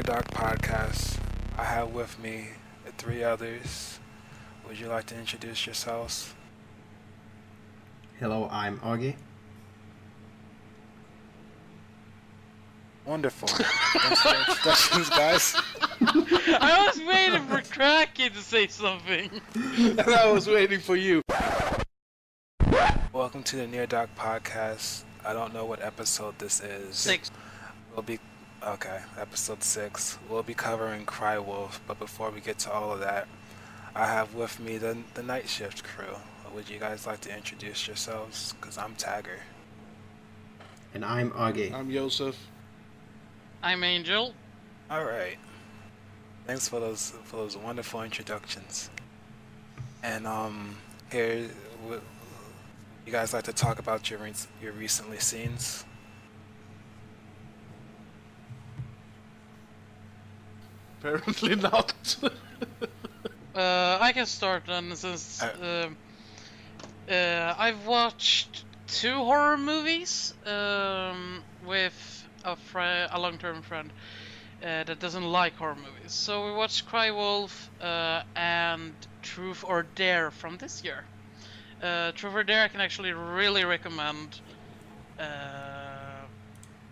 Dark Podcast. I have with me three others. Would you like to introduce yourselves? Hello, I'm Ogge. Wonderful. Thanks for the introductions, guys. I was waiting for Kraken to say something. And I was waiting for you. Welcome to the Near Dark Podcast. I don't know what episode this is. 6. We'll be episode 6. We'll be covering Cry Wolf, but before we get to all of that, I have with me the night shift crew. Would you guys like to introduce yourselves? Because I'm Tagger. And I'm Ogge. I'm Josef. I'm Angel. All right. Thanks for those wonderful introductions. And here, you guys like to talk about your recently scenes? Apparently not. I can start then, since I've watched 2 horror movies with a long-term friend that doesn't like horror movies. So we watched Cry Wolf and Truth or Dare from this year. Truth or Dare I can actually really recommend.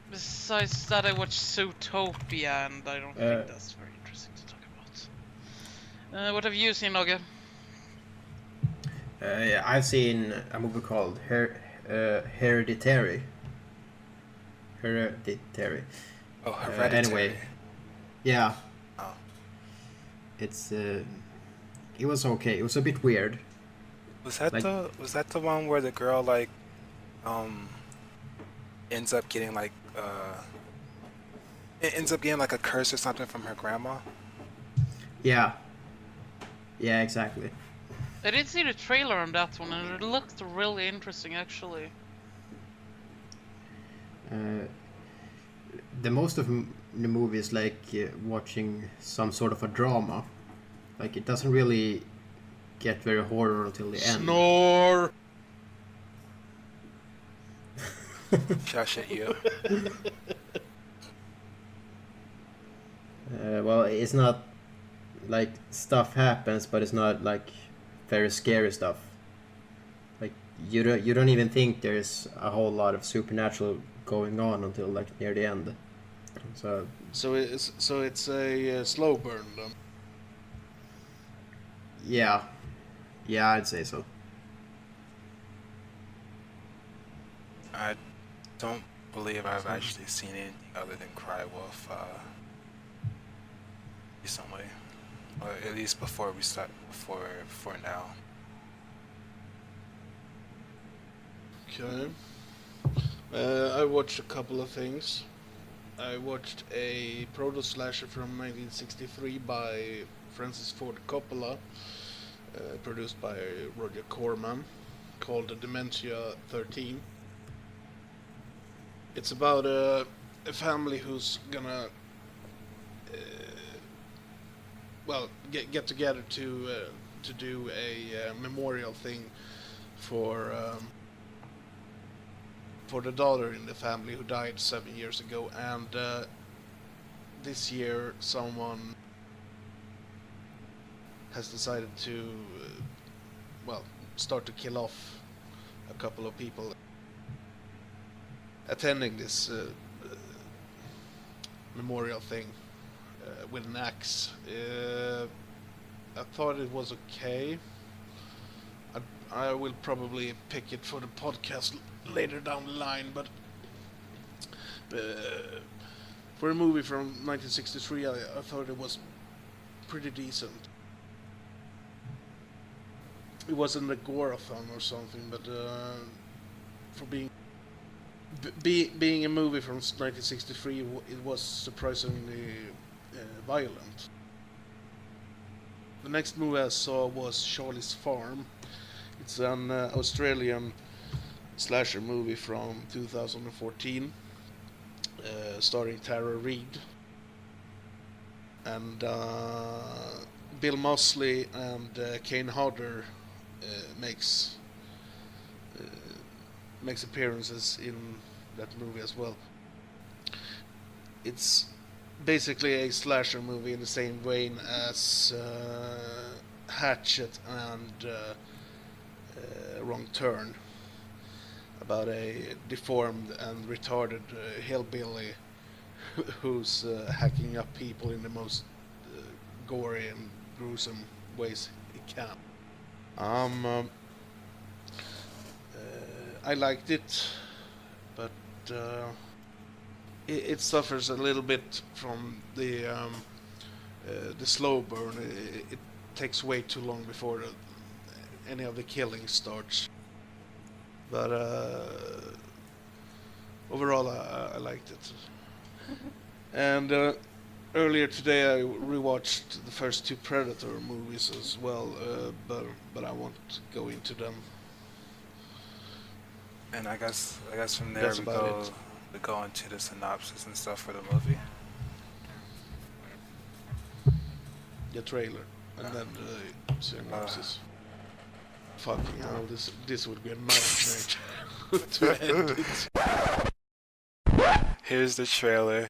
Besides that, I watched Zootopia, and I don't think that's very interesting to talk about. What have you seen, Ogge? I've seen a movie called Hereditary. Hereditary. Oh, Hereditary. Anyway, yeah. Oh. It was okay. It was a bit weird. Was that the one where the girl ends up getting like a curse or something from her grandma? Yeah. Yeah, exactly. I did see the trailer on that one, and it looked really interesting, actually. The most of the movie is like watching some sort of a drama. Like, it doesn't really get very horror until the end. Snore! Shush at you. Well, it's not like stuff happens, but it's not like very scary stuff. Like, you don't even think there's a whole lot of supernatural going on until like near the end. So it's a slow burn then. Yeah, I'd say so. I don't believe I've actually seen anything other than Cry Wolf recently, or at least before we start. For now. Okay. I watched a couple of things. I watched a proto-slasher from 1963 by Francis Ford Coppola, produced by Roger Corman, called Dementia 13. It's about a family who's gonna get together to do a memorial thing for the daughter in the family who died 7 years ago, and this year someone has decided to start to kill off a couple of people attending this memorial thing with an axe. I thought it was okay. I will probably pick it for the podcast later down the line, but for a movie from 1963, I thought it was pretty decent. It wasn't a gore-a-thon or something, but for being a movie from 1963, it was surprisingly violent. The next movie I saw was Charlie's Farm. It's an Australian slasher movie from 2014, starring Tara Reid and Bill Moseley and Kane Hodder makes appearances in that movie as well. It's basically a slasher movie in the same vein as Hatchet and Wrong Turn, about a deformed and retarded hillbilly who's hacking up people in the most gory and gruesome ways he can. I liked it, but it suffers a little bit from the slow burn. It takes way too long before any of the killing starts. But overall, I liked it. And earlier today, I rewatched the first two Predator movies as well, but I won't go into them. And I guess from there That's we about go into the synopsis and stuff for the movie. The trailer, and then the synopsis. Fucking hell, this would be a nightmare to end it. Here's the trailer.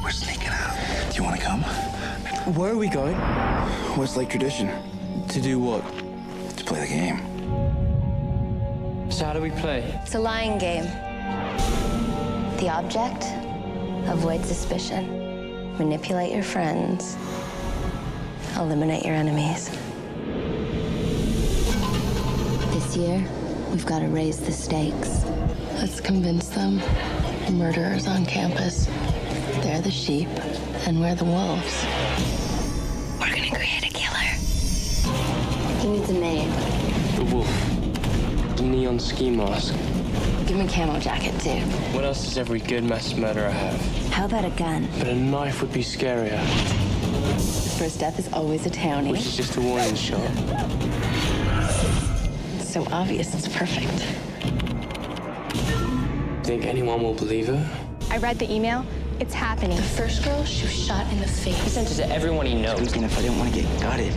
We're sneaking out. Do you want to come? Where are we going? What's like tradition? To do what? To play the game. So how do we play? It's a lying game. The object? Avoid suspicion. Manipulate your friends. Eliminate your enemies. This year, we've got to raise the stakes. Let's convince them murderers on campus. They're the sheep, and we're the wolves. We're gonna create a killer. He needs a name. The wolf. The neon ski mask. Give him a camo jacket, too. What else does every good mass murderer have? How about a gun? But a knife would be scarier. First step is always a townie. Which is just a warning shot. It's so obvious, it's perfect. Think anyone will believe her? I read the email. It's happening. The first girl, she was shot in the face. He sent it to everyone he knows. Thinking if I didn't want to get gutted.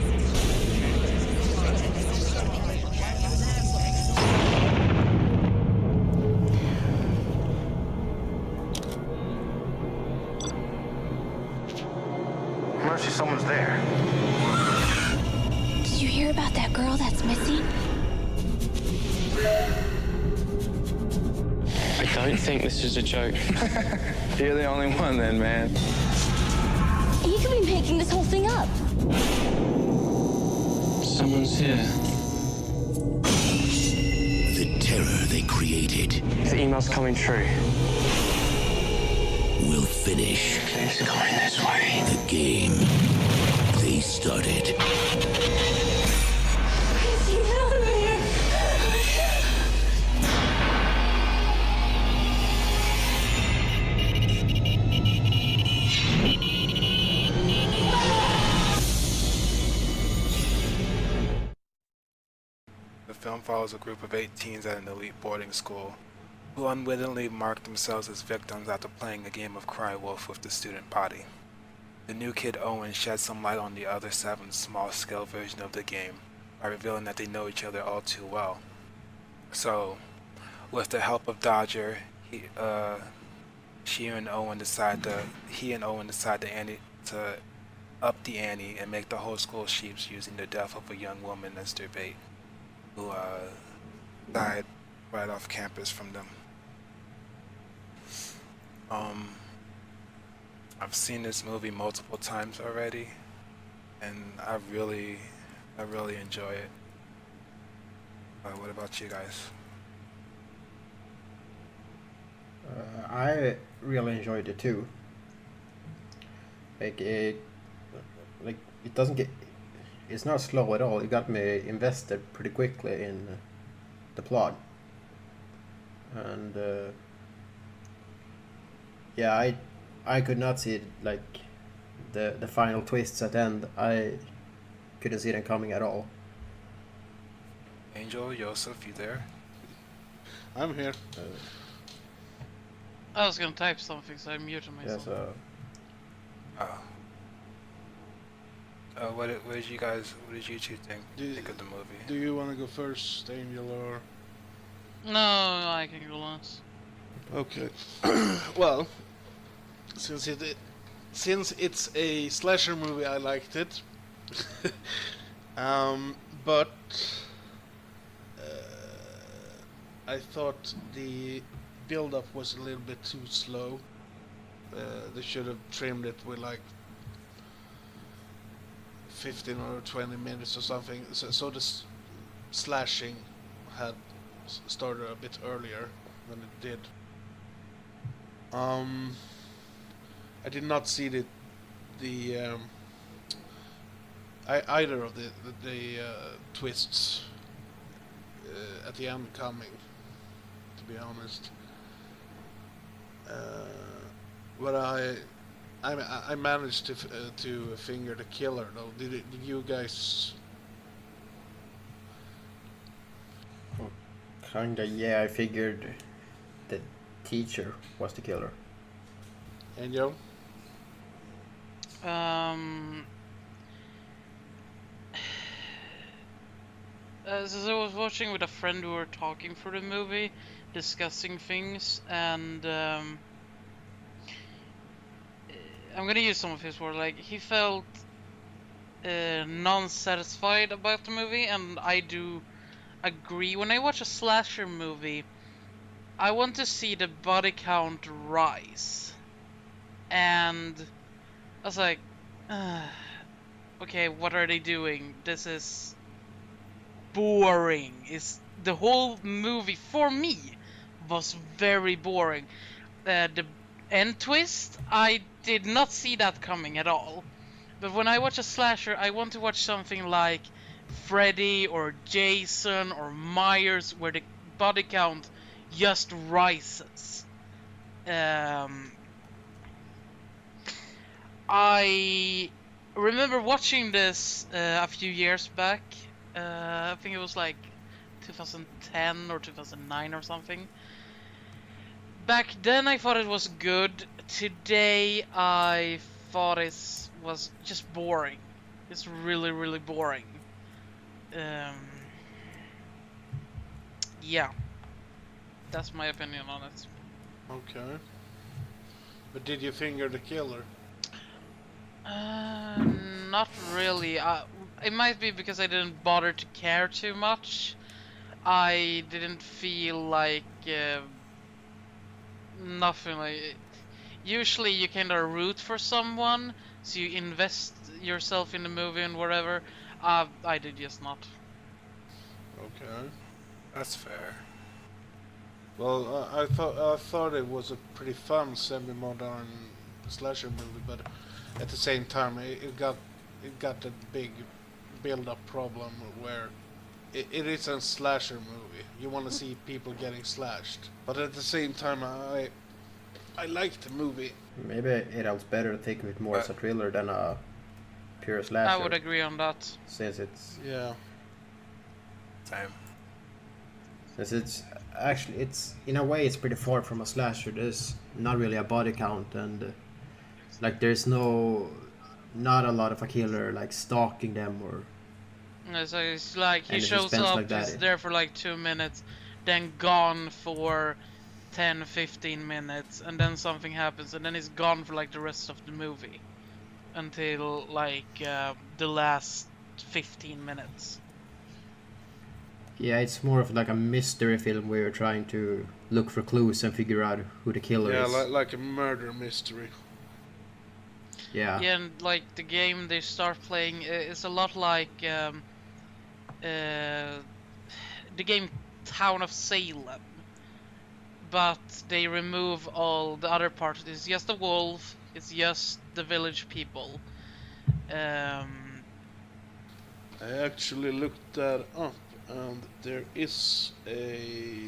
Mercy, someone's there. Did you hear about that girl that's missing? I don't think this is a joke. You're the only one then, man. You could be making this whole thing up. Someone's here. The terror they created The email's coming true. will finish It's going this way. the game they started. The film follows a group of 8 teens at an elite boarding school who unwittingly mark themselves as victims after playing a game of Cry Wolf with the student body. The new kid Owen sheds some light on the other 7's small-scale version of the game by revealing that they know each other all too well. So, with the help of Dodger, he and Owen decide to up the ante and make the whole school sheeps using the death of a young woman as their bait, who died right off campus from them. I've seen this movie multiple times already, and I really enjoy it. What about you guys? I really enjoyed it too. It doesn't get. It's not slow at all. It got me invested pretty quickly in the plot, and yeah, I could not see it, like the final twists at the end. I couldn't see them coming at all. Angel, Josef, you there? I'm here. I was gonna type something, so I muted Yeah, myself. so What did you two think Do- of the movie? Do you want to go first, Angel, or No, I can go last. Okay. Well, since it's a slasher movie, I liked it. um, but I thought the build-up was a little bit too slow. They should have trimmed it with like 15 or 20 minutes or something. So the slashing had started a bit earlier than it did. I did not see the either of the twists at the end coming. To be honest, but I managed to finger the killer though. Did you guys? Kinda, yeah. I figured the teacher was the killer. And Joe? Since I was watching with a friend, we were talking for the movie, discussing things, and I'm gonna use some of his words. Like, he felt non-satisfied about the movie, and I do agree. When I watch a slasher movie, I want to see the body count rise, and I was like, okay, what are they doing? This is boring. Is the whole movie for me was very boring. The end twist, I did not see that coming at all. But when I watch a slasher, I want to watch something like Freddy or Jason or Myers, where the body count just rises. I remember watching this a few years back. I think it was like 2010 or 2009 or something. Back then I thought it was good. Today I thought it was just boring. It's really, really boring. Yeah. That's my opinion on it. Okay. But did you finger the killer? Not really. It might be because I didn't bother to care too much. I didn't feel like nothing like. Usually, you kind of root for someone, so you invest yourself in the movie and whatever. I did just not. Okay. That's fair. Well, I thought it was a pretty fun semi-modern slasher movie, but at the same time, it got a big build-up problem where it is a slasher movie. You want to see people getting slashed, but at the same time, I liked the movie. Maybe it helps better to think of it more as a thriller than a pure slasher. I would agree on that. Since it's Yeah. Same. it's in a way it's pretty far from a slasher. There's not really a body count, and like there's not a lot of a killer like stalking them or. So it's like he And the shows suspense up, like that. he's there for like 2 minutes, then gone for 10, 15 minutes, and then something happens, and then he's gone for like the rest of the movie until like the last 15 minutes. Yeah, it's more of like a mystery film where you're trying to look for clues and figure out who the killer Yeah, is. like a murder mystery. Yeah. Yeah, and like the game they start playing is a lot like the game Town of Salem, but they remove all the other parts. It's just the wolf. It's just the village people. I actually looked that up, and there is a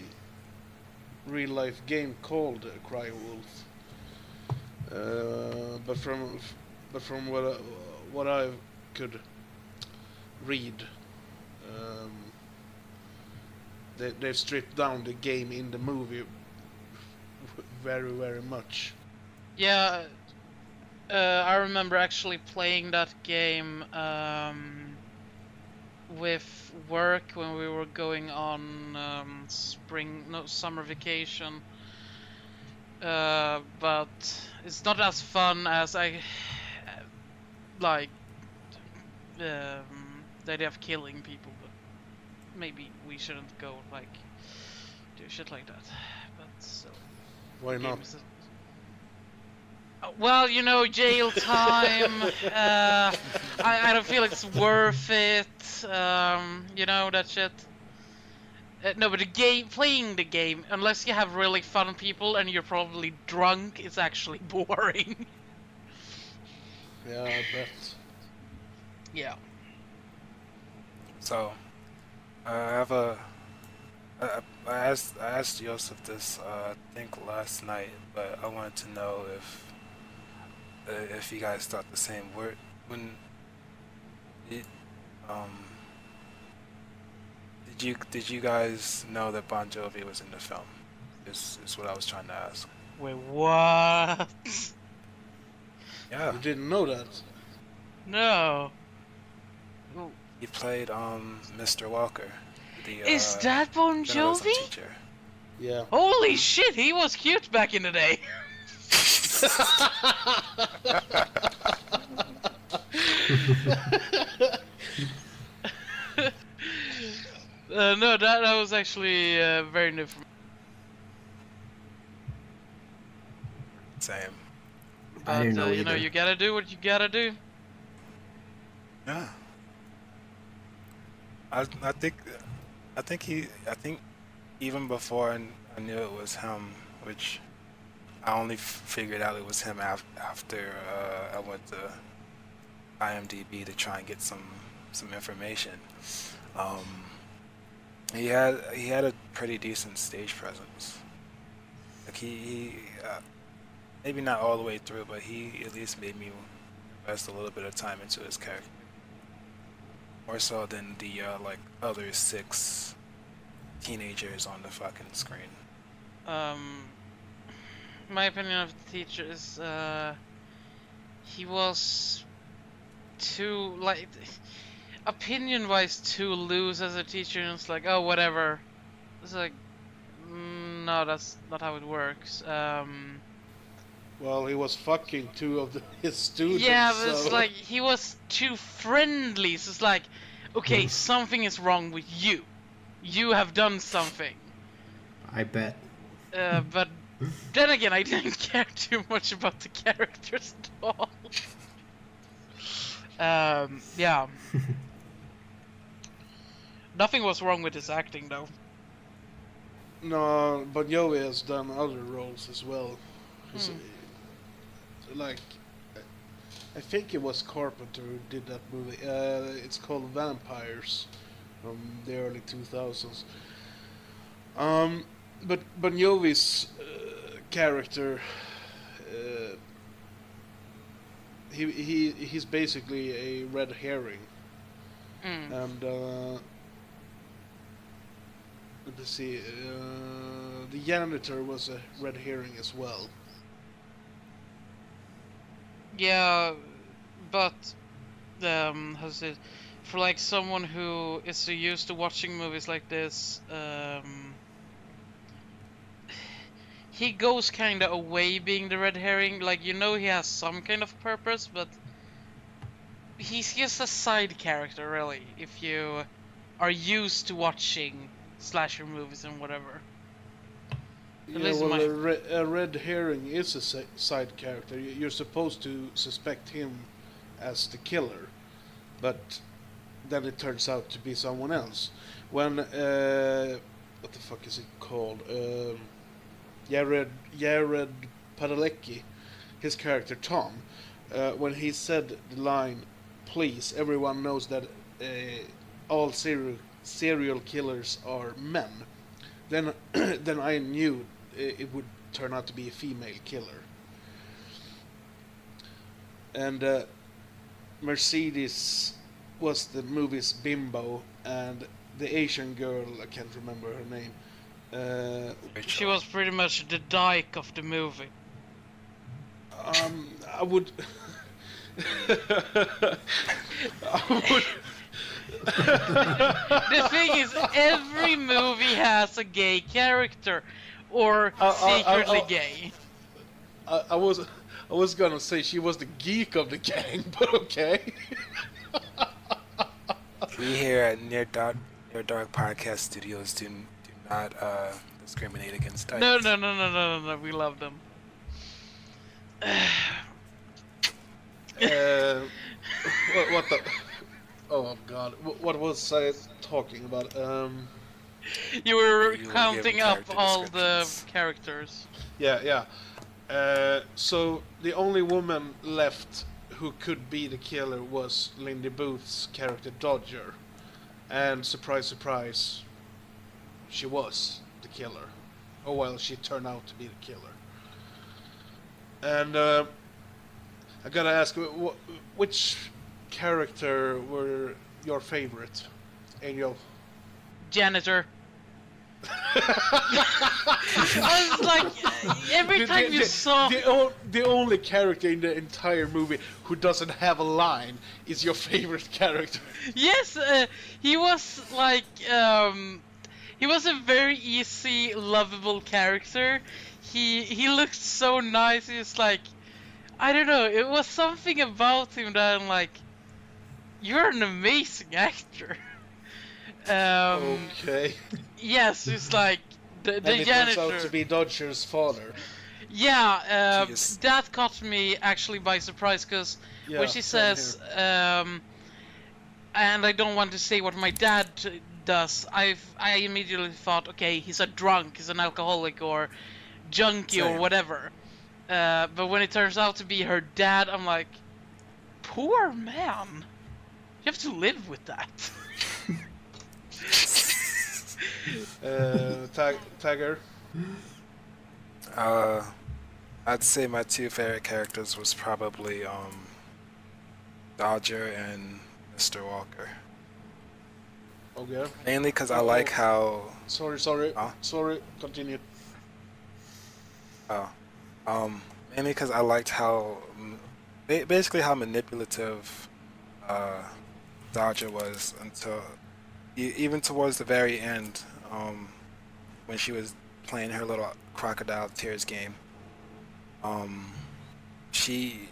real-life game called Cry Wolf. But from what I could read, they stripped down the game in the movie very much. Yeah, I remember actually playing that game with work when we were going on summer vacation. But it's not as fun as I like the idea of killing people. But maybe we shouldn't go like do shit like that. But so Why not? Well, you know, jail time. I don't feel it's worth it. You know that shit. No, but playing the game, unless you have really fun people and you're probably drunk, it's actually boring. Yeah, I bet. Yeah. So, I have I asked Josef this I think last night, but I wanted to know if you guys thought the same. When it, did you guys know that Bon Jovi was in the film? Is what I was trying to ask. Wait, what? Yeah, You didn't know that? No. he played Mr. Walker. Is that Bon journalism Jovi? teacher. Yeah. Holy shit, he was cute back in the day. No, that was actually very new for me. Same. But I didn't know you know, either. you gotta do what you gotta do. Yeah. I think even before I knew it was him, which I only figured out it was him after I went to IMDb to try and get some information. He had a pretty decent stage presence. Like he maybe not all the way through, but he at least made me invest a little bit of time into his character. More so than the like other 6 teenagers on the fucking screen. My opinion of the teacher is he was too like opinion-wise too loose as a teacher, and it's like, oh, whatever. It's like, no, that's not how it works. Well, he was fucking 2 of his students. Yeah, but it's so- like he was too friendly. So it's like, okay, something is wrong with you. You have done something. I bet. But then again, I didn't care too much about the characters at all. Yeah. Nothing was wrong with his acting, though. No, but Joey has done other roles as well. Like, I think it was Carpenter who did that movie. It's called Vampires from the early 2000s. But Jovi's character, he's basically a red herring, and let me see. The janitor was a red herring as well. Yeah, but how's it? For like someone who is so used to watching movies like this, he goes kind of away being the red herring. Like, you know, he has some kind of purpose, but he's just a side character, really. If you are used to watching slasher movies and whatever. Yeah, least well, my- a red herring is a side character. You're supposed to suspect him as the killer, but then it turns out to be someone else. When what the fuck is it called? Jared Padalecki, his character Tom, when he said the line, "Please, everyone knows that all serial killers are men," then then I knew it would turn out to be a female killer. And Mercedes was the movie's bimbo, and the Asian girl, I can't remember her name. She was pretty much the dyke of the movie. I would The thing is, every movie has a gay character, or secretly gay. I was gonna say she was the geek of the gang, but okay. We here at Near Dark Podcast Studios do not discriminate against dykes. No, we love them. What the? Oh God! What was I talking about? You were You were counting giving up character all the descriptions. characters. Yeah. So the only woman left who could be the killer was Lindy Booth's character Dodger, and surprise, surprise, she was the killer. Oh well, she turned out to be the killer. And I gotta ask, which character were your favorite, Angel? Janitor. I was like, every time you saw... The only character in the entire movie who doesn't have a line is your favorite character. Yes, he was like, he was a very easy, lovable character. He looked so nice. He was like, I don't know, it was something about him that I'm like, you're an amazing actor. Okay. Yes, it's like the And it janitor. turns out to be Dodger's father. Yeah, Jeez. that caught me actually by surprise, because Yeah, when she same says, and I don't want to say what my dad does, I immediately thought, okay, he's a drunk, he's an alcoholic, or junkie, or Same. whatever. But when it turns out to be her dad, I'm like, poor man. You have to live with that. Tagger. I'd say my two favorite characters was probably Dodger and Mr. Walker. Okay. Mainly because I like how Sorry. Huh? Sorry. Continue. mainly because I liked how basically how manipulative Dodger was until even towards the very end, when she was playing her little crocodile tears game. She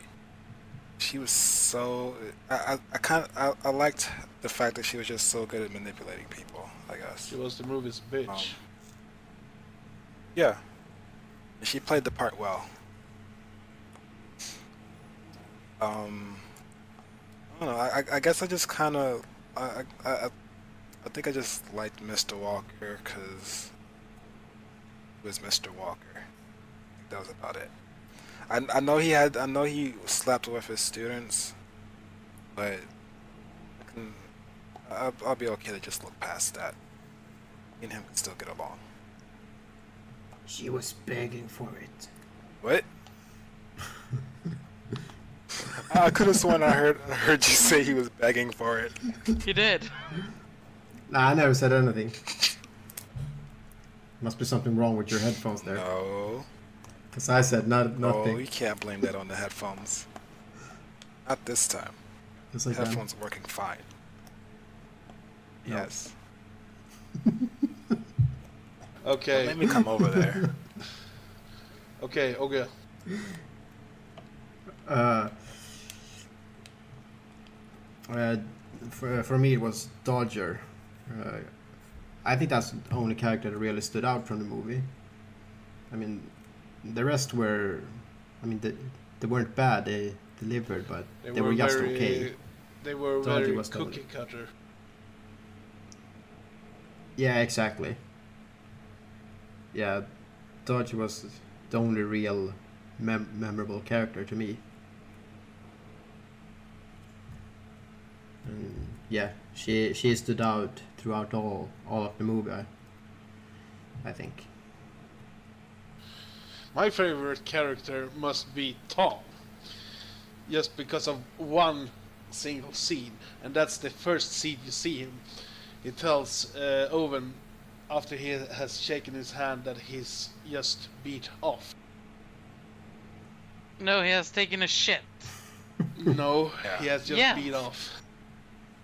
was so I liked the fact that she was just so good at manipulating people, I guess. She was the movie's bitch. Yeah. She played the part well. I don't know. I guess I just kind of I think I just liked Mr. Walker because he was Mr. Walker. I think that was about it. I know he slept with his students, but I'll be okay to just look past that. Me and him can still get along. She was begging for it. What? I could have sworn I heard you say he was begging for it. He did. Nah, I never said anything. Must be something wrong with your headphones there. No. Because I said No, nothing. you can't blame that on the headphones. Not this time. Just like Headphones are working fine. No. Yes. Okay. Let me come over there. Okay. Okay. For me, it was Dodger. I think that's the only character that really stood out from the movie. I mean, the rest were, I mean, they weren't bad. They delivered, but they were just okay. They were Dodger very was the cookie cutter. Yeah, exactly. Yeah, Dodger was the only real memorable character to me. And yeah, she stood out throughout all of the movie. I think. My favorite character must be Tom. Just because of one single scene, and that's the first scene you see him. He tells Owen after he has shaken his hand that he's just beat off. No, he has taken a shit. No, Yeah. he has just Yeah. beat off.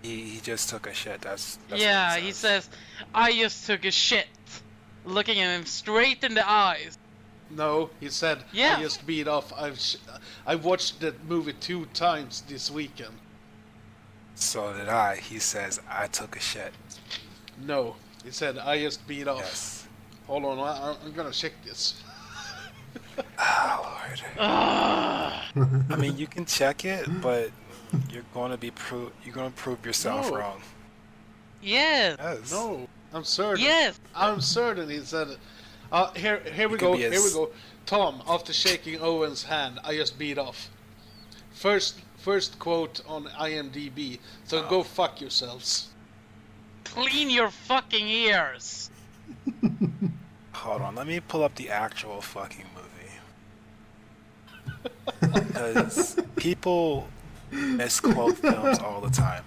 He just took a shit. That's Yeah, what he says, I just took a shit. Looking at him straight in the eyes. No, he said, Yeah. I just beat off. I watched that movie 2 times this weekend. So did I. He says, I took a shit. No, he said, I just beat off. Yes. Hold on, I'm gonna check this. Oh, Lord. I mean, you can check it, but you're going to prove yourself No. wrong. Yes. Yes. No, I'm certain. Yes. I'm certain he said it. Here we You go, can be here we as- go. Tom, after shaking Owen's hand, I just beat off. First quote on IMDb, so go fuck yourselves. Clean your fucking ears. Hold on, let me pull up the actual fucking movie. Because people misquote films all the time.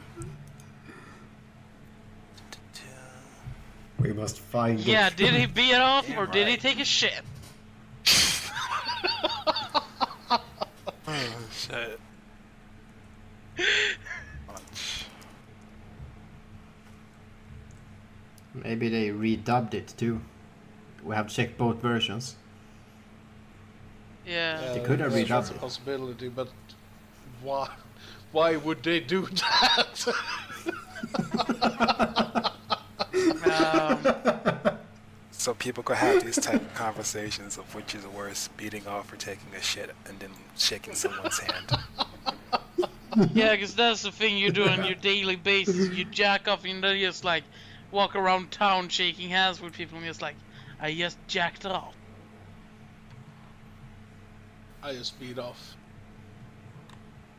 We must find Yeah, it. did he beat off Damn or did he right. take a shit? Oh, shit. Punch. Maybe they redubbed it too. We have checked both versions. Yeah. They could have That's redubbed a it. possibility, but why would they do that? So people could have these type of conversations of which is worse, beating off or taking a shit and then shaking someone's hand. Yeah, because that's the thing you do on your daily basis. You jack off and then just like walk around town shaking hands with people and just like, I just jacked off. I just beat off.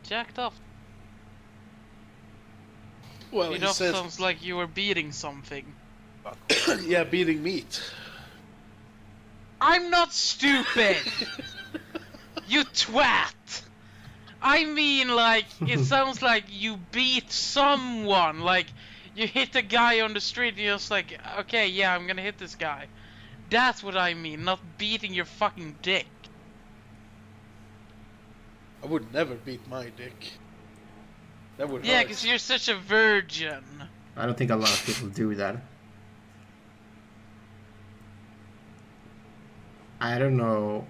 Jacked off. Well, Beat he off says, sounds like you were beating something. yeah, beating meat. I'm not stupid! You twat! I mean, like, it sounds like you beat someone. Like, you hit a guy on the street and you're just like, okay, yeah, I'm gonna hit this guy. That's what I mean, not beating your fucking dick. I would never beat my dick. That would Yeah, hurt. because you're such a virgin. I don't think a lot of people do that. I don't know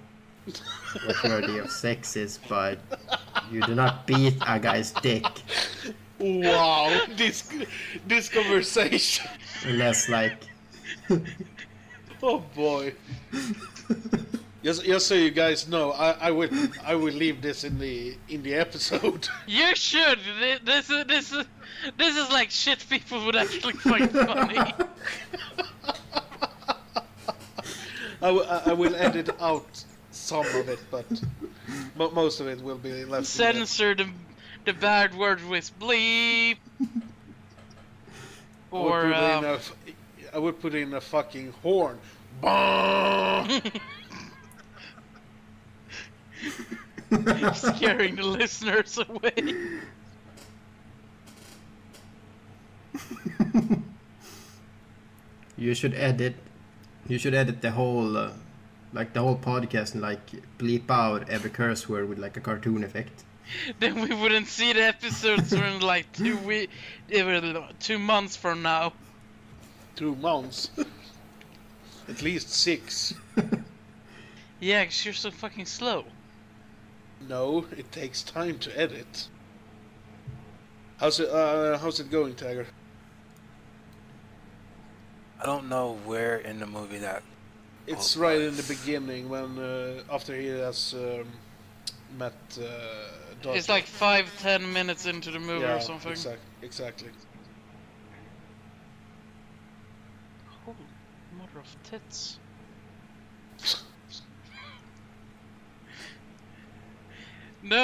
what your idea of sex is, but you do not beat a guy's dick Wow, this conversation. unless, like, Oh boy. Just so you guys know, I will leave this in the episode. You should. This is like shit people would actually find funny. I will edit out some of it, but most of it will be left. Censor the bad word with bleep. Or I would put in a fucking horn. Bong! scaring the listeners away. you should edit the whole like the whole podcast and like bleep out every curse word with like a cartoon effect. Then we wouldn't see the episodes in like 2 months from now. 2 months. At least 6. Yeah, 'cause you're so fucking slow. No, it takes time to edit. How's it going, Tiger? I don't know where in the movie that. It's Oh, right God. in the beginning when after he has met Dodger. It's like 5-10 minutes into the movie yeah, or something. Exactly. Holy mother of tits. No,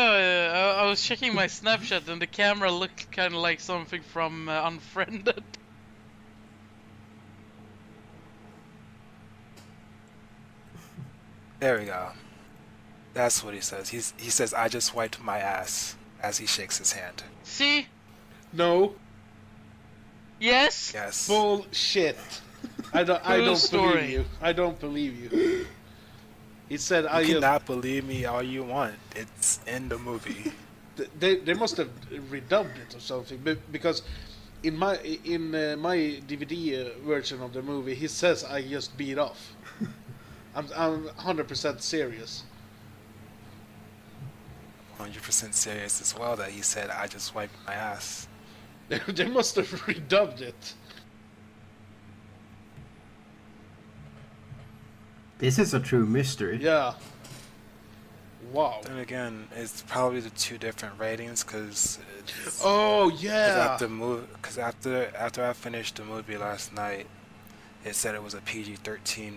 I was checking my Snapchat and the camera looked kind of like something from Unfriended. There we go. That's what he says. He says, I just wiped my ass as he shakes his hand. See? No Yes? Yes. bullshit. I don't story. believe you. I don't believe you. He said I You cannot believe me all you want. It's in the movie. they must have redubbed it or something because my DVD version of the movie, he says I just beat off. I'm 100% serious. 100% serious as well that he said I just wiped my ass. They must have redubbed it. This is a true mystery. Yeah. Wow. Then again, it's probably the two different ratings because. Oh yeah. Because after I finished the movie last night, it said it was a PG-13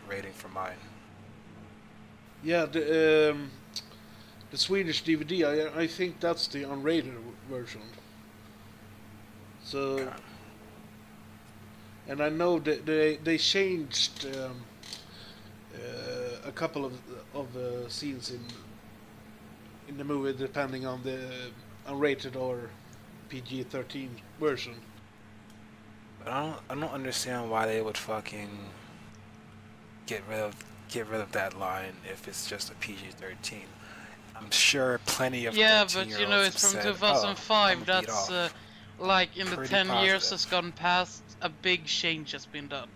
rating for mine. Yeah, the Swedish DVD, I think that's the unrated version. So, Okay. and I know that they changed a couple of scenes in the movie depending on the unrated or PG-13 version. But I don't understand why they would fucking get rid of that line if it's just a PG-13. I'm sure plenty of Yeah, 13 but you know, it's from 2005. That's like in the Pretty 10 years positive. that's gone past, a big change has been done.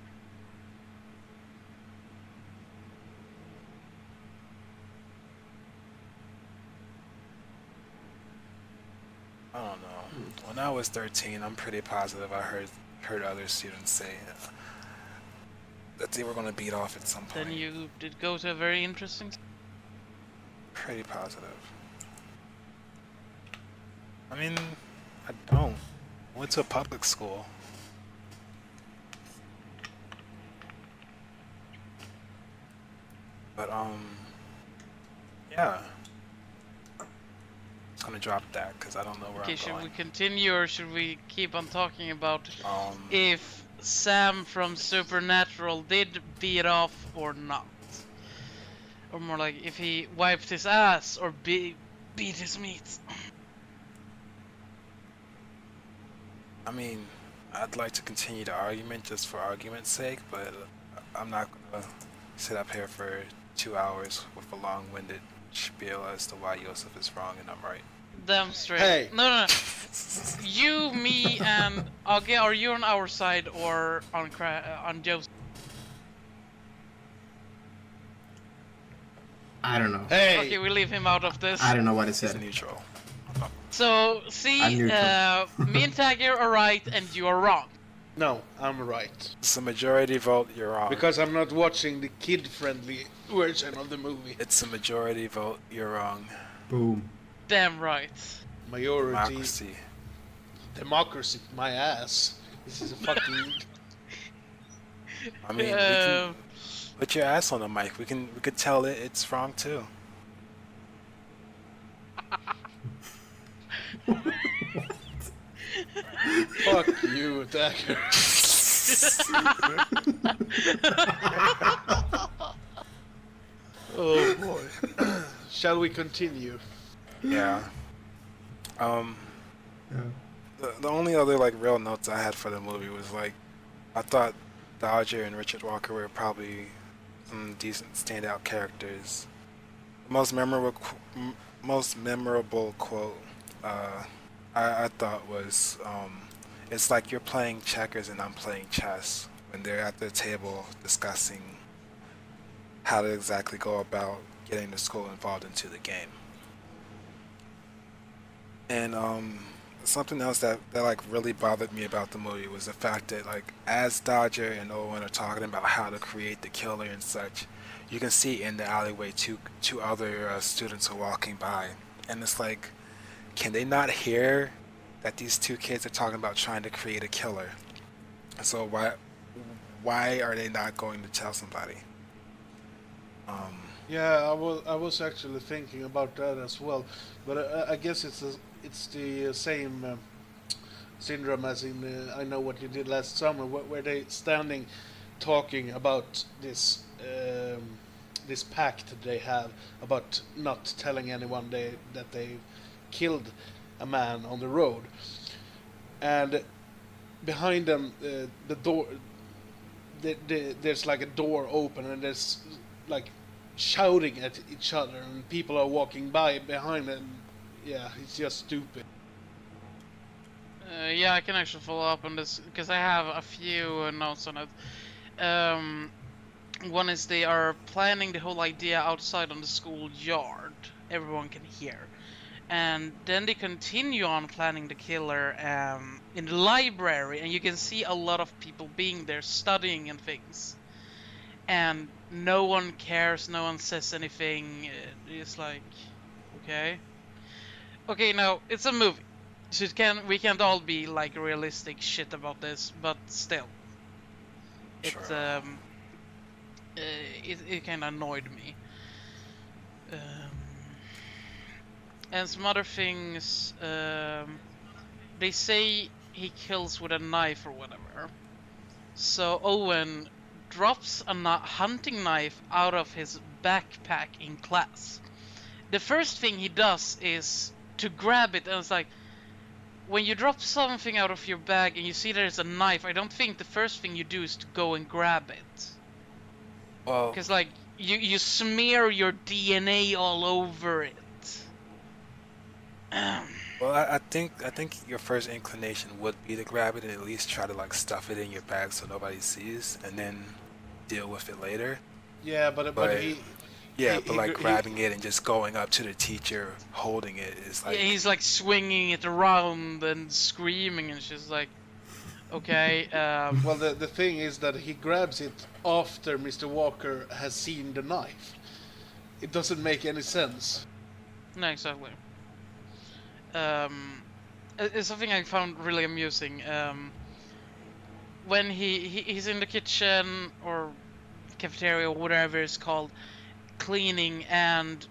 I don't know. When I was 13, I'm pretty positive I heard other students say that they were going to beat off at some point. Then you did go to a very interesting. Pretty positive. I mean, I don't. I went to a public school. But yeah. Just gonna drop that because I don't know where Okay, I'm should going. we continue or should we keep on talking about Um, if Sam from Supernatural did beat off or not? Or more like if he wiped his ass or beat his meat. I mean, I'd like to continue the argument just for argument's sake, but I'm not gonna sit up here for 2 hours with a long-winded spiel as to why Josef is wrong and I'm right. Damn straight. Hey. No. You, me, and Ogge, are you on our side or on Joseph? I don't know. Hey. Okay, we leave him out of this. I don't know what it It's said. neutral. So, see, I'm neutral. me and Tagger are right and you are wrong. No, I'm right. It's a majority vote, you're wrong. Because I'm not watching the kid-friendly version of the movie. It's a majority vote, you're wrong. Boom. Damn right. Majority. Democracy. My ass. This is a fucking... I mean, we can put your ass on the mic. We could tell it's wrong too. Fuck you, Dagger. Oh boy. Shall we continue? Yeah. Yeah. The only other like real notes I had for the movie was like, I thought Dodger and Richard Walker were probably some decent standout characters. The most memorable quote I thought was, "It's like you're playing checkers and I'm playing chess." When they're at the table discussing how to exactly go about getting the school involved into the game. And something else that like really bothered me about the movie was the fact that like as Dodger and Owen are talking about how to create the killer and such, you can see in the alleyway two other students are walking by, and it's like, can they not hear that these two kids are talking about trying to create a killer? So why are they not going to tell somebody? Yeah, I was actually thinking about that as well, but I guess it's the same syndrome as in I Know What You Did Last Summer, where they standing talking about this this pact they have about not telling anyone that they killed a man on the road, and behind them the door there's like a door open and there's like shouting at each other and people are walking by behind them. Yeah, it's just stupid. Yeah, I can actually follow up on this because I have a few notes on it. One is they are planning the whole idea outside on the school yard. Everyone can hear. And then they continue on planning the killer in the library, and you can see a lot of people being there studying and things. And no one cares, no one says anything. It's like, okay. Okay, now, it's a movie. So we can't all be like realistic shit about this, but still. It Sure. it kind of annoyed me. And some other things. They say he kills with a knife or whatever. So Owen drops a hunting knife out of his backpack in class. The first thing he does is to grab it, and it's like, when you drop something out of your bag and you see there's a knife, I don't think the first thing you do is to go and grab it. Well, Because, like, you smear your DNA all over it. well, I think your first inclination would be to grab it and at least try to like stuff it in your bag so nobody sees, and then deal with it later. Yeah, but But he yeah, he but he, like gr- he grabbing it and just going up to the teacher holding it is Yeah, like, he's like swinging it around and screaming, and she's like, okay, well, the thing is that he grabs it after Mr. Walker has seen the knife. It doesn't make any sense. no, exactly. It's something I found really amusing. When he's in the kitchen or cafeteria or whatever it's called, cleaning, and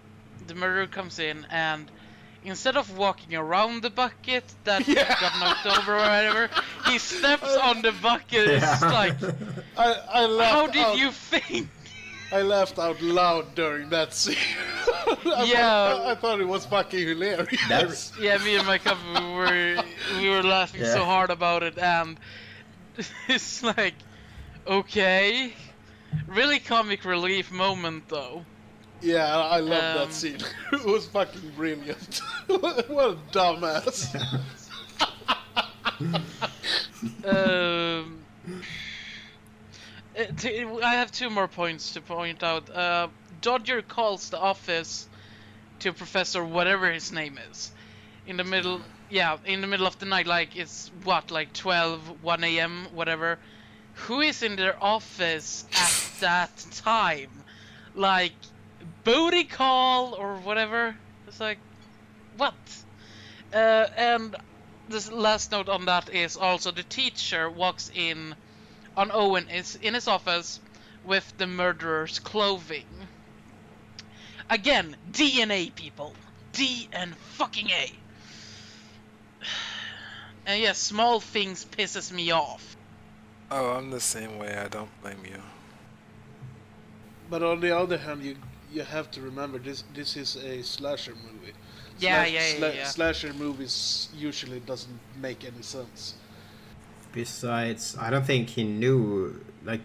the murderer comes in, and instead of walking around the bucket that got knocked over or whatever, he steps on the bucket. It's just like, I how laughed did out. you think? I laughed out loud during that scene. I thought it was fucking hilarious. That's Yeah, me and my couple we were laughing so Yeah. hard about it, and it's like, okay, really comic relief moment though. Yeah, I love that Um, scene. It was fucking brilliant. What a dumbass. Um, I have two more points to point out. Dodger calls the office to Professor whatever his name is in the middle. Yeah, in the middle of the night, like it's what, like 12, 1 a.m., whatever. Who is in their office at that time? Like, booty call or whatever. It's like, what? And this last note on that is also the teacher walks in on Owen is in his office with the murderer's clothing. Again, DNA, people. D and fucking A. And yes, small things pisses me off. oh, I'm the same way. I don't blame you. But on the other hand, you have to remember this is a slasher movie. Yeah. Slasher movies usually doesn't make any sense. besides, I don't think he knew. Like,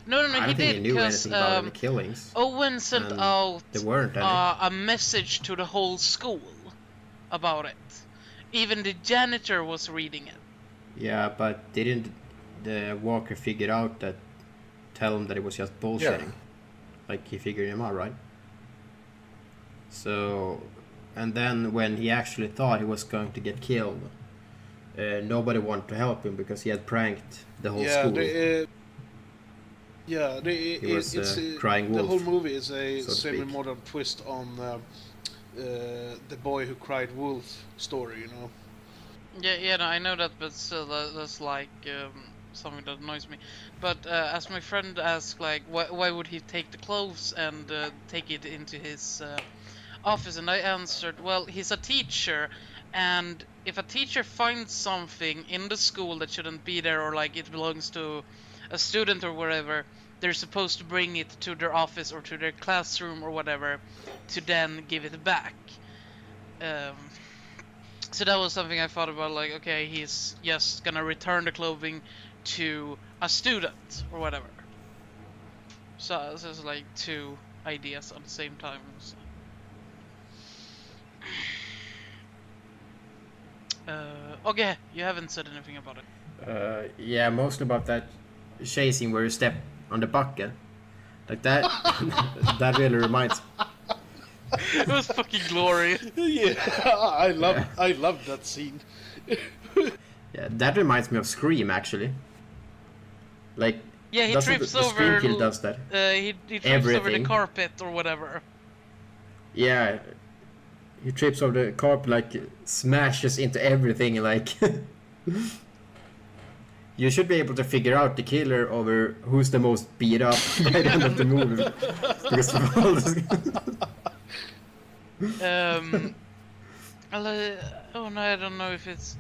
No, I he don't think did he knew because anything about any killings. Owen sent And out there weren't any. a message to the whole school about it. Even the janitor was reading it. Yeah, but didn't the Walker figure out that? Tell him that it was just bullshitting. Like, he figured him out, right? So, and then when he actually thought he was going to get killed, nobody wanted to help him because he had pranked the whole school. He was crying the wolf, whole movie is a so to speak. semi-modern twist on the boy who cried wolf story. You know. Yeah, no, I know that, but still, that's like something that annoys me. But as my friend asked, like, why would he take the clothes and take it into his office? And I answered, well, he's a teacher, and if a teacher finds something in the school that shouldn't be there, or like it belongs to a student or whatever, they're supposed to bring it to their office or to their classroom or whatever to then give it back. So that was something I thought about, like, okay, he's just gonna return the clothing to a student or whatever. So this is like two ideas at the same time. So. Okay, you haven't said anything about it. Yeah, mostly about that chasing where you step on the bucket. Like that, that really reminds. It was fucking glorious. Yeah, I loved that scene. Yeah, that reminds me of Scream actually. Like, Yeah, he doesn't trips the Scream over. Kill does that? He trips over the Everything. carpet or whatever. Yeah, he trips over the carpet, like smashes into everything. Like, you should be able to figure out the killer over who's the most beat up by the end of the movie because of all this. Oh no, I don't know if it's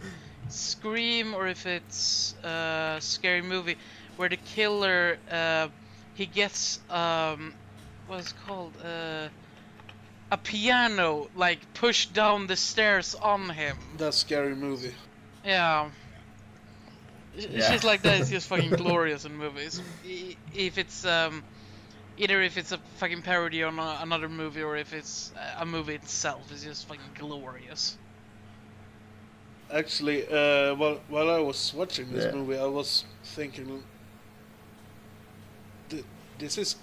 Scream or if it's Scary Movie, where the killer he gets what's it called a piano like pushed down the stairs on him. That Scary Movie. Yeah. Yeah. Shit like that is just fucking glorious in movies. If it's either if it's a fucking parody on another movie or if it's a movie itself, it's just fucking glorious. Actually, while I was watching this movie, I was thinking, this is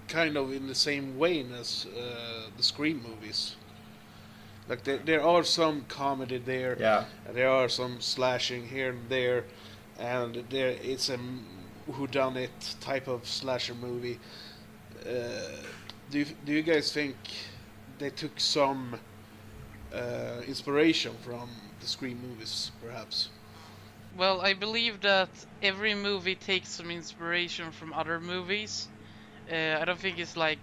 kind of in the same vein as the Scream movies. Like there are some comedy there, Yeah. and there are some slashing here and there, and it's a whodunit type of slasher movie. Do you guys think they took some inspiration from the Scream movies, perhaps? Well, I believe that every movie takes some inspiration from other movies. I don't think it's like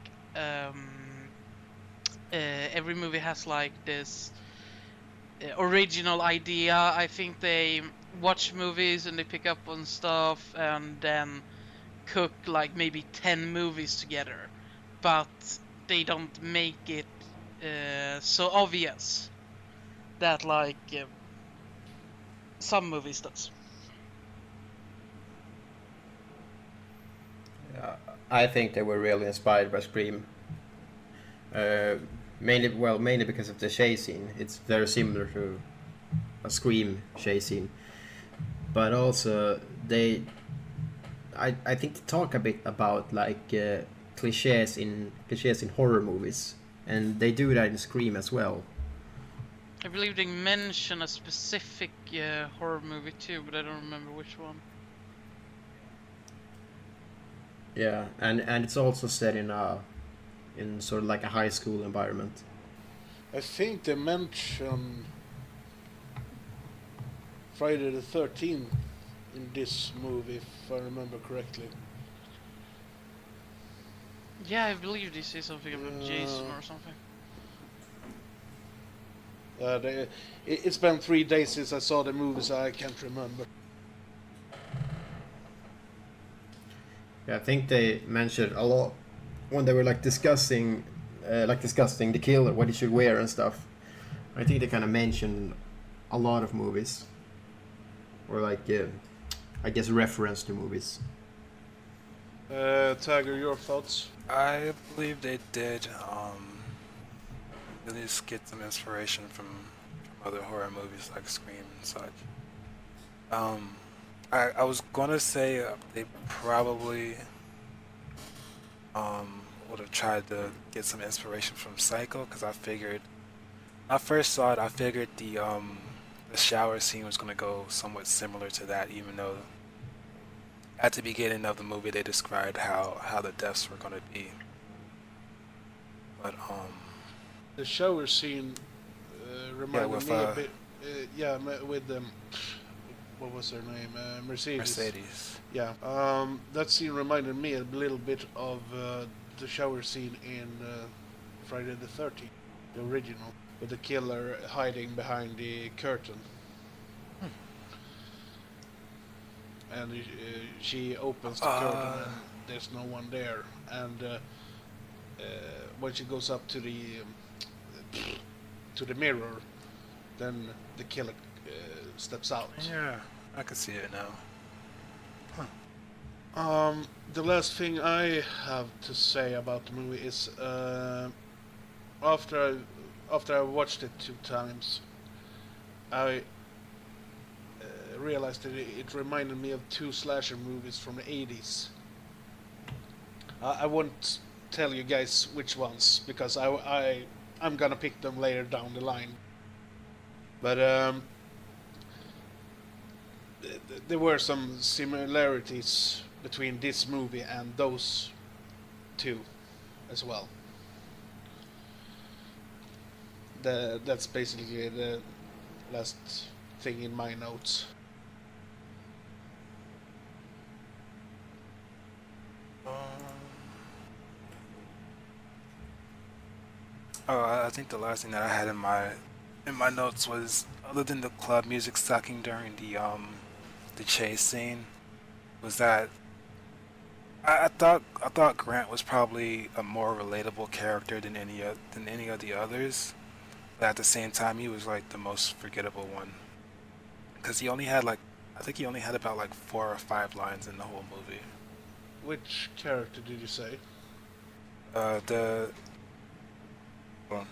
every movie has like this original idea. I think they watch movies and they pick up on stuff and then cook like maybe 10 movies together, but they don't make it so obvious that like some movies does. I think they were really inspired by Scream. Mainly because of the chase scene. It's very similar to a Scream chase scene. But also I think they talk a bit about like cliches in horror movies, and they do that in Scream as well. I believe they mention a specific horror movie too, but I don't remember which one. Yeah, and it's also set in sort of like a high school environment. I think they mention Friday the 13th in this movie, if I remember correctly. Yeah, I believe they say something about Jason or something. It's been 3 days since I saw the movie, so I can't remember. Yeah, I think they mentioned a lot when they were like discussing the killer, what he should wear and stuff. I think they kind of mentioned a lot of movies, or like I guess reference to movies. Tiger, your thoughts? I believe they did at least get some inspiration from other horror movies like Scream and such. I was gonna say they probably would have tried to get some inspiration from Psycho, because I figured, when I first saw it, I figured the shower scene was gonna go somewhat similar to that, even though at the beginning of the movie they described how the deaths were gonna be. But The shower scene reminded me a with, bit. With what was her name? Mercedes. Yeah. That scene reminded me a little bit of the shower scene in Friday the 13th, the original, with the killer hiding behind the curtain. And she opens the curtain and there's no one there. And when she goes up to the mirror, then the killer steps out. yeah, I can see it now. The last thing I have to say about the movie is after I watched it 2 times, I realized that it reminded me of two slasher movies from the 80s. I won't tell you guys which ones because I'm gonna pick them later down the line. But there were some similarities between this movie and those two as well. That's basically the last thing in my notes. I think the last thing that I had in my notes was, other than the club music sucking during the chase scene, was that I thought Grant was probably a more relatable character than any of the others, but at the same time he was like the most forgettable one, because he only had like, I think he only had about like 4 or 5 lines in the whole movie. Which character did you say? The hold on.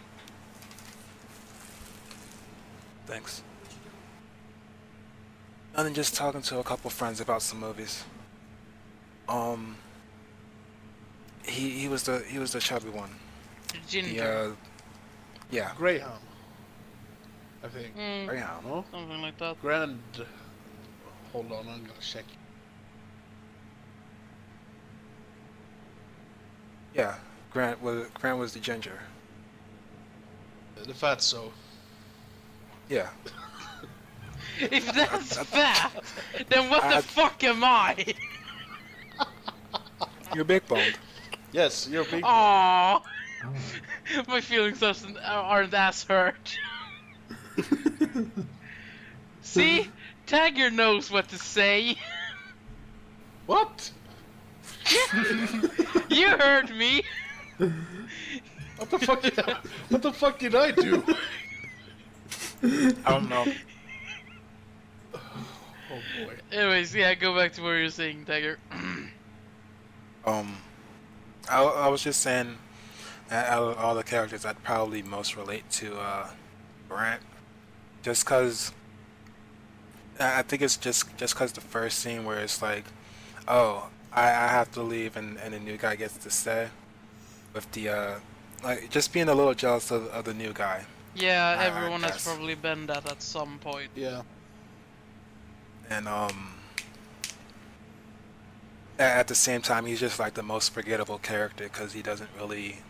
Thanks. And then just talking to a couple friends about some movies. He was the chubby one. Ginger. Yeah. Greyhound, I think. Greyhound. No? Something like that. Grand. Hold on, I'm gonna check. Yeah. Grant was the ginger. The Fatso. Yeah. If that's fat, then what the fuck am I? You're big boned. Yes, you're big. Aww. My feelings aren't as hurt. See? Tiger knows what to say. What? You heard me. What the fuck? What the fuck did I do? I don't know. Oh boy. Anyways, yeah, go back to what you were saying, Tiger. I was just saying that out of all the characters, I'd probably most relate to Grant, just cause I think it's just cause the first scene where it's like, oh, I have to leave and the new guy gets to stay, with the like just being a little jealous of the new guy. Yeah, I everyone has guess. probably been that at some point. Yeah. And at the same time, he's just like the most forgettable character because he doesn't really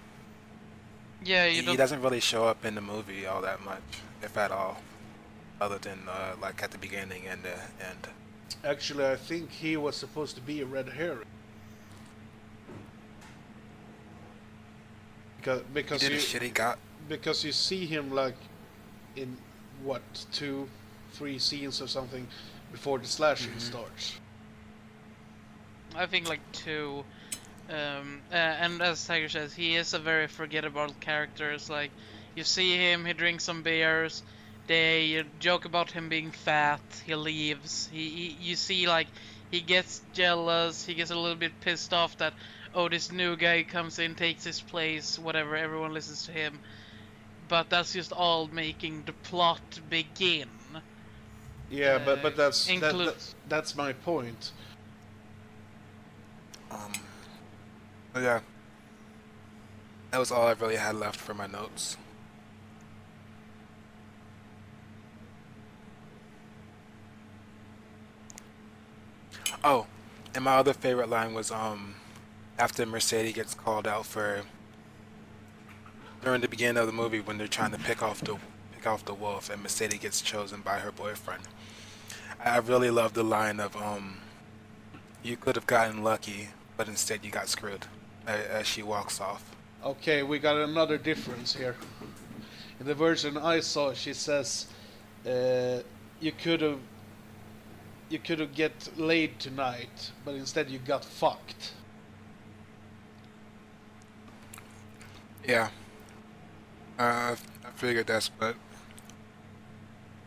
Yeah, he doesn't really show up in the movie all that much, if at all, other than like at the beginning and the end. Actually, I think he was supposed to be a red herring. Because He did you, the shit he got. because you see him like in what 2-3 scenes or something before the slashing starts. I think like 2. And as Tiger says, he is a very forgettable character. It's like, you see him, he drinks some beers, they joke about him being fat, he leaves. You see, like, he gets jealous, he gets a little bit pissed off that, oh, this new guy comes in, takes his place, whatever, everyone listens to him. But that's just all making the plot begin. Yeah, but that's that's my point. But yeah, that was all I really had left for my notes. Oh, and my other favorite line was after Mercedes gets called out for during the beginning of the movie when they're trying to pick off the wolf and Mercedes gets chosen by her boyfriend. I really love the line of you could have gotten lucky, but instead you got screwed, as she walks off. Okay, we got another difference here. In the version I saw, she says, "You could have get laid tonight, but instead you got fucked." Yeah. I figured that's what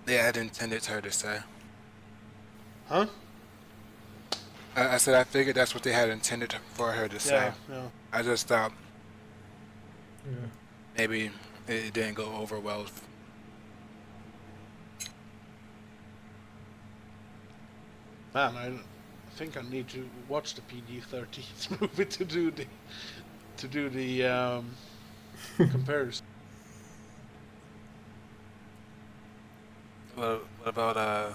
they had intended her to say. Huh? I said I figured that's what they had intended for her to say. Yeah. I just thought maybe it didn't go over well. Man, I think I need to watch the PG-13 movie to do the comparison. What about uh,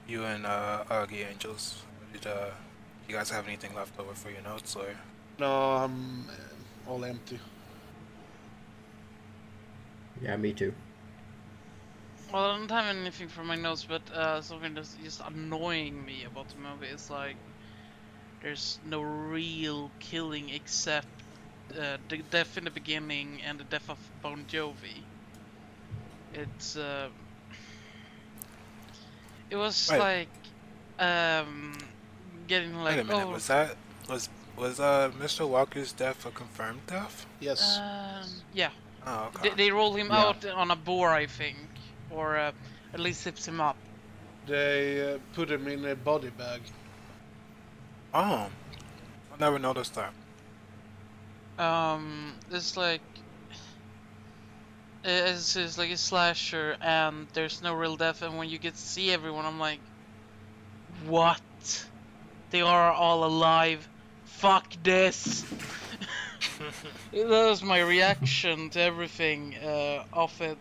you and Ogge Angels? Did you guys have anything left over for your notes or? No, I'm all empty. Yeah, me too. Well, I don't have anything from my notes, but something that's just annoying me about the movie is like there's no real killing except the death in the beginning and the death of Bon Jovi. It's it was Wait, like getting wait like, a minute. oh, Was Mr. Walker's death a confirmed death? Yes, yeah, Oh, okay. they roll him Yeah. out on a boar, I think, or at least zips him up. they put him in a body bag. Oh, I never noticed that. It's like it's like a slasher, and there's no real death. And when you get to see everyone, I'm like, what? They are all alive. Fuck this. That was my reaction to everything of it.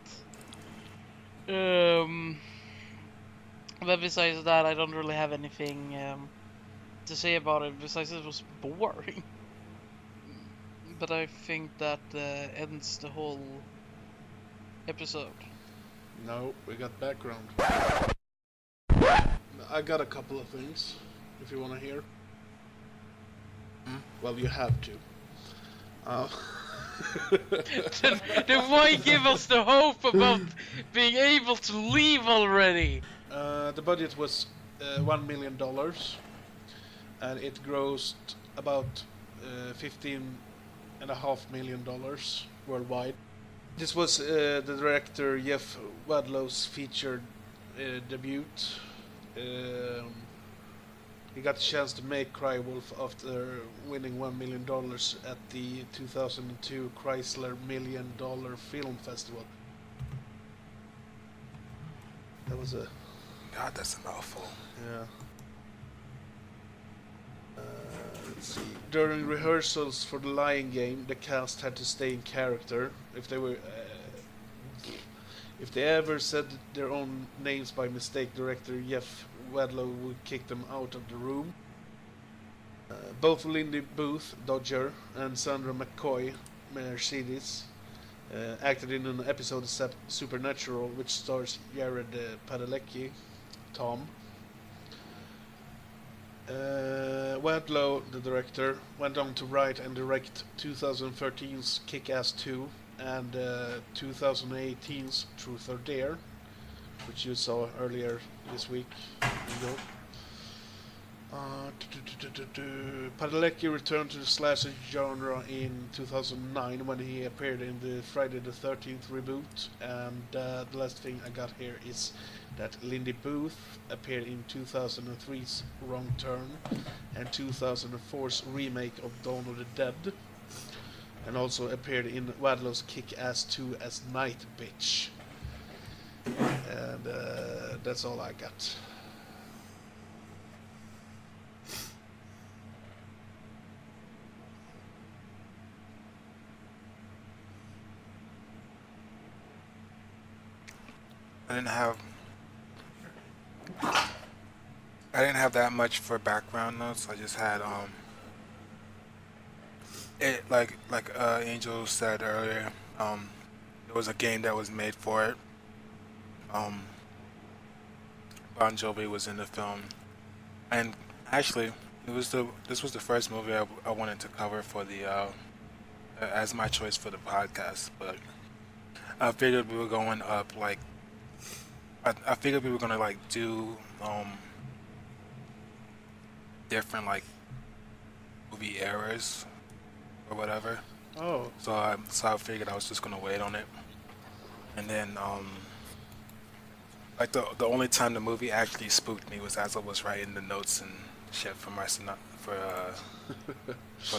But besides that, I don't really have anything to say about it. Besides, it was boring. But I think that ends the whole episode. No, we got background. I got a couple of things, if you want to hear. Well, you have to. Then why give us the hope about being able to leave already? The budget was $1 million, and it grossed about $15.5 million worldwide. This was the director Jeff Wadlow's featured debut. He got a chance to make Cry Wolf after winning $1 million at the 2002 Chrysler $1 Million Film Festival. That was a... God, that's a mouthful. yeah. Let's see. During rehearsals for the Lion Game, the cast had to stay in character. If they ever said their own names by mistake, director Jeff Wadlow would kick them out of the room. Both Lindy Booth, Dodger, and Sandra McCoy, Mercedes, acted in an episode of Supernatural, which stars Jared Padalecki, Tom. Wadlow, the director, went on to write and direct 2013's Kick-Ass 2 and 2018's Truth or Dare, which you saw earlier this week. Padalecki returned to the slasher genre in 2009 when he appeared in the Friday the 13th reboot, and the last thing I got here is that Lindy Booth appeared in 2003's Wrong Turn and 2004's remake of Dawn of the Dead, and also appeared in Wadlow's Kick-Ass 2 as Night Bitch. And that's all I got. I didn't have that much for background notes. I just had it like Angel said earlier. There was a game that was made for it. Bon Jovi was in the film, and actually, this was the first movie I wanted to cover for the as my choice for the podcast. But I figured we were going up like I figured we were gonna like do different like movie eras or whatever. Oh. So I figured I was just gonna wait on it, and then like the only time the movie actually spooked me was as I was writing the notes and shit for my for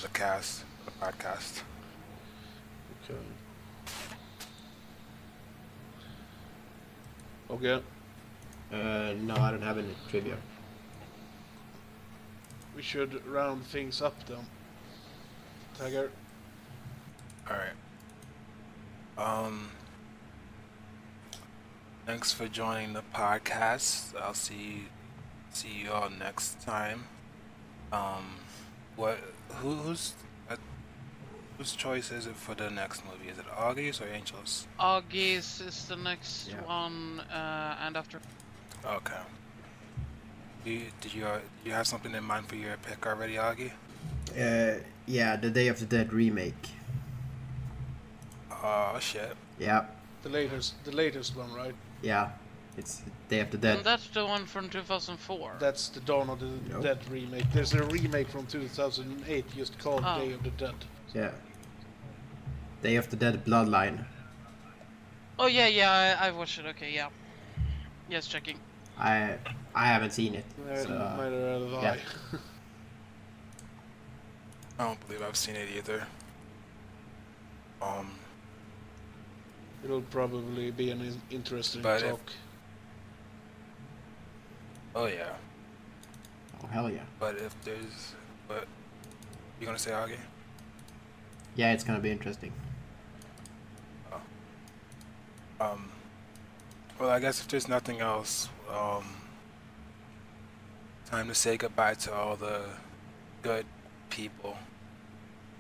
the cast, for the podcast. Okay. No, I don't have any trivia. We should round things up then. Tiger. All right. Thanks for joining the podcast. I'll see you all next time. What? Whose choice is it for the next movie? Is it Augie's or Angel's? Ogge's is the next Yeah. one, and after. Okay. Did you have something in mind for your pick already, Augie? Yeah, the Day of the Dead remake. Oh shit. Yeah, The latest one, right? yeah. It's Day of the Dead. And that's the one from 2004. That's the Dawn of the Nope. Dead remake. There's a remake from 2008 just called Oh. Day of the Dead. Yeah. Day of the Dead Bloodline. Oh yeah, I watched it. Okay, yeah. Yes, checking. I haven't seen it. Neither So, have I. yeah. I don't believe I've seen it either. It'll probably be an interesting But talk. Oh yeah. oh hell yeah. But you gonna say, Augie? Yeah, it's gonna be interesting. Well, I guess if there's nothing else, time to say goodbye to all the good people,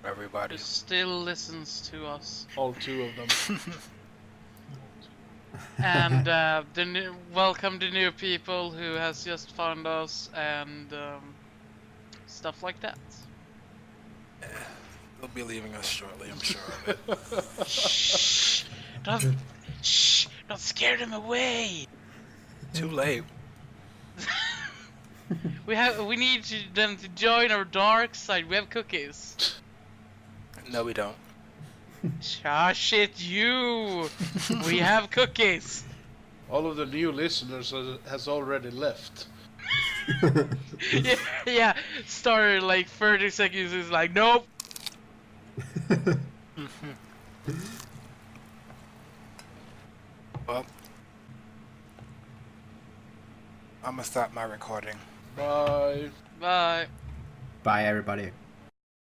everybody. Who still listens to us. All two of them. And welcome the new people who has just found us and stuff like that. They'll be leaving us shortly, I'm sure of it. Shh! Don't scare them away. Too late. We need them to join our dark side. We have cookies. No, we don't. Ah shit, you! We have cookies. All of the new listeners has already left. yeah. Started like 30 seconds. Is like nope. Well, I'm gonna stop my recording. Bye. Bye. Bye, everybody.